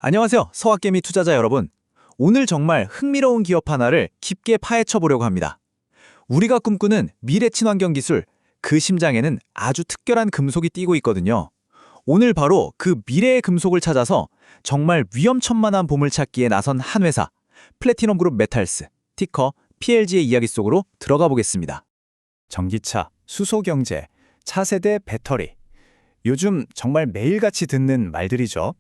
안녕하세요. 서학개미 투자자 여러분. 오늘 정말 흥미로운 기업 하나를 깊게 파헤쳐 보려고 합니다. 우리가 꿈꾸는 미래 친환경 기술, 그 심장에는 아주 특별한 금속이 뛰고 있거든요. 오늘 바로 그 미래의 금속을 찾아서 정말 위험천만한 보물찾기에 나선 한 회사, 플래티넘 그룹 메탈스, 티커 PLG의 이야기 속으로 들어가 보겠습니다. 전기차, 수소경제, 차세대 배터리. 요즘 정말 매일같이 듣는 말들이죠.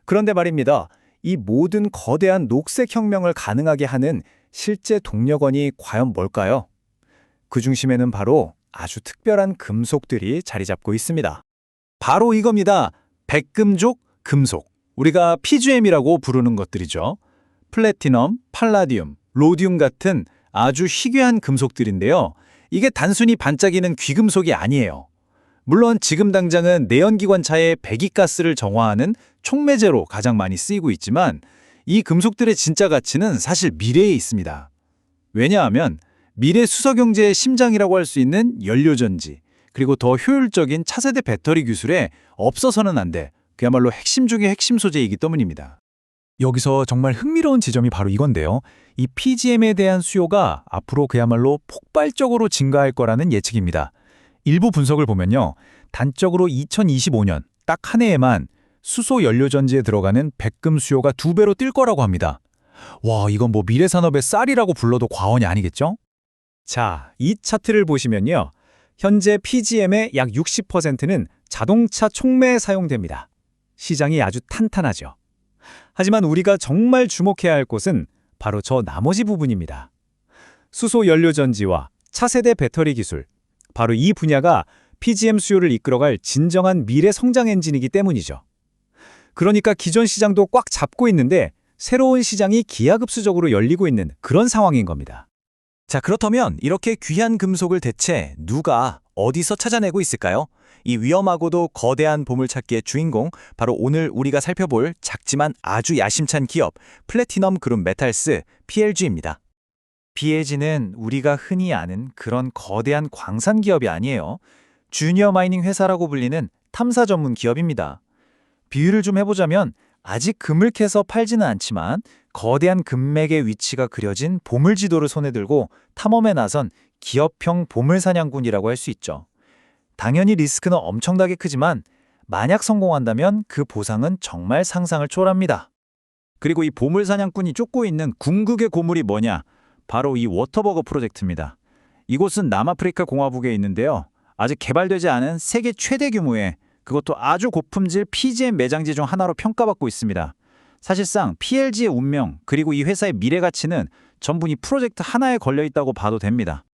그런데 말입니다. 이 모든 거대한 녹색 혁명을 가능하게 하는 실제 동력원이 과연 뭘까요? 그 중심에는 바로 아주 특별한 금속들이 자리 잡고 있습니다. 바로 이겁니다. 백금족 금속. 우리가 PGM이라고 부르는 것들이죠. 플래티넘, 팔라디움, 로디움 같은 아주 희귀한 금속들인데요. 이게 단순히 반짝이는 귀금속이 아니에요. 물론 지금 당장은 내연기관차의 배기가스를 정화하는 촉매제로 가장 많이 쓰이고 있지만 이 금속들의 진짜 가치는 사실 미래에 있습니다. 왜냐하면 미래 수소경제의 심장이라고 할 수 있는 연료전지, 그리고 더 효율적인 차세대 배터리 기술에 없어서는 안 돼, 그야말로 핵심 중의 핵심 소재이기 때문입니다. 여기서 정말 흥미로운 지점이 바로 이건데요. 이 PGM에 대한 수요가 앞으로 그야말로 폭발적으로 증가할 거라는 예측입니다. 일부 분석을 보면요. 단적으로 2025년 딱 한 해에만 수소 연료전지에 들어가는 백금 수요가 2배로 뛸 거라고 합니다. 와, 이건 뭐 미래 산업의 쌀이라고 불러도 과언이 아니겠죠? 자, 이 차트를 보시면요. 현재 PGM의 약 60%는 자동차 촉매에 사용됩니다. 시장이 아주 탄탄하죠. 하지만 우리가 정말 주목해야 할 곳은 바로 저 나머지 부분입니다. 수소 연료전지와 차세대 배터리 기술, 바로 이 분야가 PGM 수요를 이끌어갈 진정한 미래 성장 엔진이기 때문이죠. 그러니까 기존 시장도 꽉 잡고 있는데 새로운 시장이 기하급수적으로 열리고 있는 그런 상황인 겁니다. 자, 그렇다면 이렇게 귀한 금속을 대체 누가 어디서 찾아내고 있을까요? 이 위험하고도 거대한 보물찾기의 주인공, 바로 오늘 우리가 살펴볼 작지만 아주 야심찬 기업, 플래티넘 그룹 메탈스, PLG입니다. PLG는 우리가 흔히 아는 그런 거대한 광산 기업이 아니에요. 주니어 마이닝 회사라고 불리는 탐사 전문 기업입니다. 비유를 좀 해보자면 아직 금을 캐서 팔지는 않지만 거대한 금맥의 위치가 그려진 보물지도를 손에 들고 탐험에 나선 기업형 보물사냥꾼이라고 할 수 있죠. 당연히 리스크는 엄청나게 크지만 만약 성공한다면 그 보상은 정말 상상을 초월합니다. 그리고 이 보물사냥꾼이 쫓고 있는 궁극의 고물이 뭐냐? 바로 이 워터버거 프로젝트입니다. 이곳은 남아프리카 공화국에 있는데요. 아직 개발되지 않은 세계 최대 규모의, 그것도 아주 고품질 PGM 매장지 중 하나로 평가받고 있습니다. 사실상 PLG의 운명, 그리고 이 회사의 미래 가치는 전부 이 프로젝트 하나에 걸려있다고 봐도 됩니다.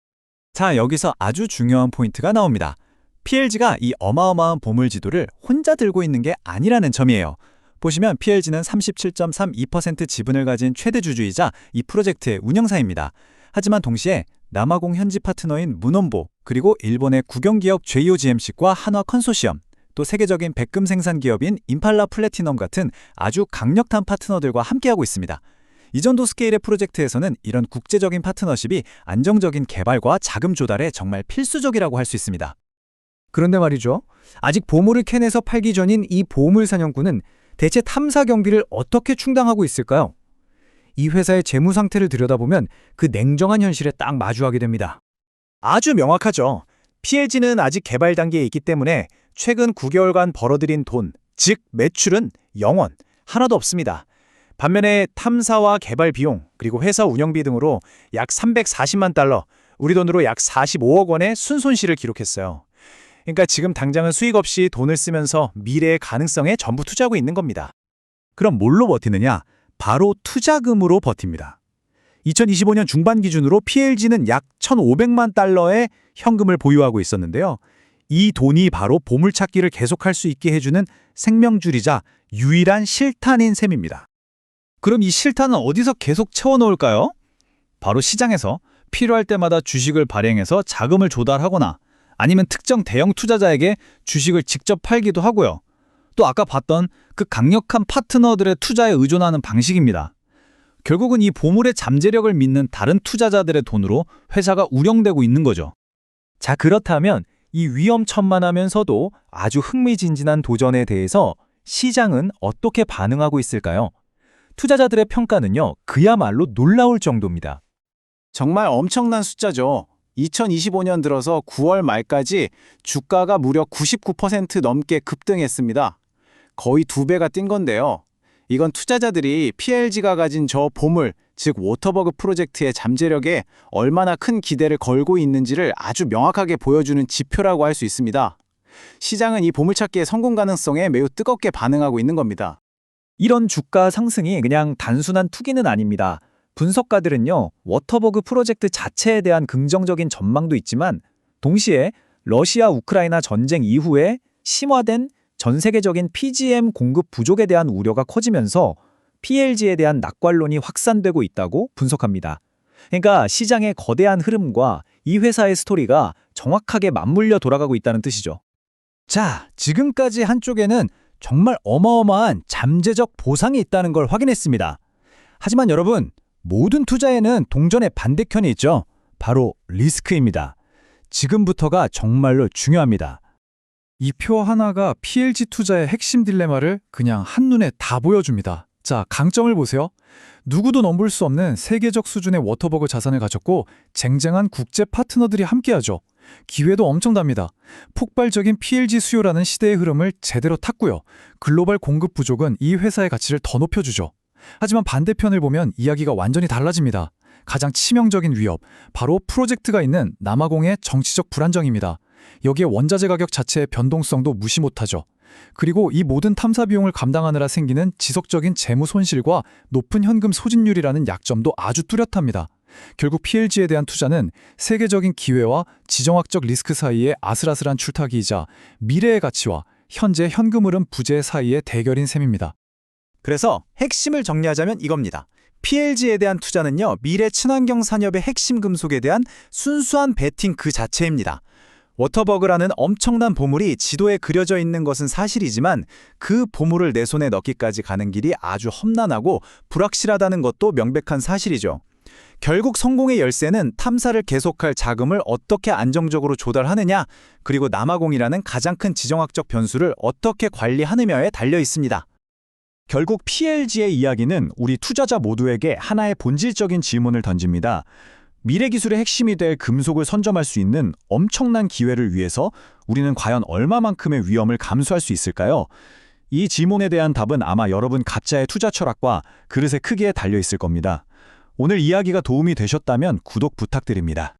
자, 여기서 아주 중요한 포인트가 나옵니다. PLG가 이 어마어마한 보물지도를 혼자 들고 있는 게 아니라는 점이에요. 보시면 PLG는 37.32% 지분을 가진 최대 주주이자 이 프로젝트의 운영사입니다. 하지만 동시에 남아공 현지 파트너인 문원보, 그리고 일본의 국영기업 JOGMC과 한화 컨소시엄, 또 세계적인 백금 생산 기업인 임팔라 플래티넘 같은 아주 강력한 파트너들과 함께하고 있습니다. 이 정도 스케일의 프로젝트에서는 이런 국제적인 파트너십이 안정적인 개발과 자금 조달에 정말 필수적이라고 할 수 있습니다. 그런데 말이죠. 아직 보물을 캐내서 팔기 전인 이 보물 사냥꾼은 대체 탐사 경비를 어떻게 충당하고 있을까요? 이 회사의 재무 상태를 들여다보면 그 냉정한 현실에 딱 마주하게 됩니다. 아주 명확하죠. PLG는 아직 개발 단계에 있기 때문에 최근 9개월간 벌어들인 돈, 즉 매출은 0원, 하나도 없습니다. 반면에 탐사와 개발 비용, 그리고 회사 운영비 등으로 약 340만 달러, 우리 돈으로 약 45억 원의 순손실을 기록했어요. 그러니까 지금 당장은 수익 없이 돈을 쓰면서 미래의 가능성에 전부 투자하고 있는 겁니다. 그럼 뭘로 버티느냐? 바로 투자금으로 버팁니다. 2025년 중반 기준으로 PLG는 약 1,500만 달러의 현금을 보유하고 있었는데요. 이 돈이 바로 보물찾기를 계속할 수 있게 해주는 생명줄이자 유일한 실탄인 셈입니다. 그럼 이 실탄은 어디서 계속 채워놓을까요? 바로 시장에서 필요할 때마다 주식을 발행해서 자금을 조달하거나 아니면 특정 대형 투자자에게 주식을 직접 팔기도 하고요. 또 아까 봤던 그 강력한 파트너들의 투자에 의존하는 방식입니다. 결국은 이 보물의 잠재력을 믿는 다른 투자자들의 돈으로 회사가 운영되고 있는 거죠. 자, 그렇다면 이 위험천만하면서도 아주 흥미진진한 도전에 대해서 시장은 어떻게 반응하고 있을까요? 투자자들의 평가는요, 그야말로 놀라울 정도입니다. 정말 엄청난 숫자죠. 2025년 들어서 9월 말까지 주가가 무려 99% 넘게 급등했습니다. 거의 2배가 뛴 건데요. 이건 투자자들이 PLG가 가진 저 보물, 즉 워터버그 프로젝트의 잠재력에 얼마나 큰 기대를 걸고 있는지를 아주 명확하게 보여주는 지표라고 할 수 있습니다. 시장은 이 보물찾기의 성공 가능성에 매우 뜨겁게 반응하고 있는 겁니다. 이런 주가 상승이 그냥 단순한 투기는 아닙니다. 분석가들은요, 워터버그 프로젝트 자체에 대한 긍정적인 전망도 있지만 동시에 러시아 우크라이나 전쟁 이후에 심화된 전 세계적인 PGM 공급 부족에 대한 우려가 커지면서 PLG에 대한 낙관론이 확산되고 있다고 분석합니다. 그러니까 시장의 거대한 흐름과 이 회사의 스토리가 정확하게 맞물려 돌아가고 있다는 뜻이죠. 자, 지금까지 한쪽에는 정말 어마어마한 잠재적 보상이 있다는 걸 확인했습니다. 하지만 여러분, 모든 투자에는 동전의 반대편이 있죠. 바로 리스크입니다. 지금부터가 정말로 중요합니다. 이 표 하나가 PLG 투자의 핵심 딜레마를 그냥 한눈에 다 보여줍니다. 자, 강점을 보세요. 누구도 넘볼 수 없는 세계적 수준의 워터버그 자산을 가졌고 쟁쟁한 국제 파트너들이 함께하죠. 기회도 엄청납니다. 폭발적인 PLG 수요라는 시대의 흐름을 제대로 탔고요. 글로벌 공급 부족은 이 회사의 가치를 더 높여주죠. 하지만 반대편을 보면 이야기가 완전히 달라집니다. 가장 치명적인 위협, 바로 프로젝트가 있는 남아공의 정치적 불안정입니다. 여기에 원자재 가격 자체의 변동성도 무시 못하죠. 그리고 이 모든 탐사 비용을 감당하느라 생기는 지속적인 재무 손실과 높은 현금 소진율이라는 약점도 아주 뚜렷합니다. 결국 PLG에 대한 투자는 세계적인 기회와 지정학적 리스크 사이의 아슬아슬한 출타기이자 미래의 가치와 현재 현금 흐름 부재 사이의 대결인 셈입니다. 그래서 핵심을 정리하자면 이겁니다. PLG에 대한 투자는요, 미래 친환경 산업의 핵심 금속에 대한 순수한 베팅 그 자체입니다. 워터버그라는 엄청난 보물이 지도에 그려져 있는 것은 사실이지만 그 보물을 내 손에 넣기까지 가는 길이 아주 험난하고 불확실하다는 것도 명백한 사실이죠. 결국 성공의 열쇠는 탐사를 계속할 자금을 어떻게 안정적으로 조달하느냐, 그리고 남아공이라는 가장 큰 지정학적 변수를 어떻게 관리하느냐에 달려 있습니다. 결국 PLG의 이야기는 우리 투자자 모두에게 하나의 본질적인 질문을 던집니다. 미래 기술의 핵심이 될 금속을 선점할 수 있는 엄청난 기회를 위해서 우리는 과연 얼마만큼의 위험을 감수할 수 있을까요? 이 질문에 대한 답은 아마 여러분 각자의 투자 철학과 그릇의 크기에 달려 있을 겁니다. 오늘 이야기가 도움이 되셨다면 구독 부탁드립니다.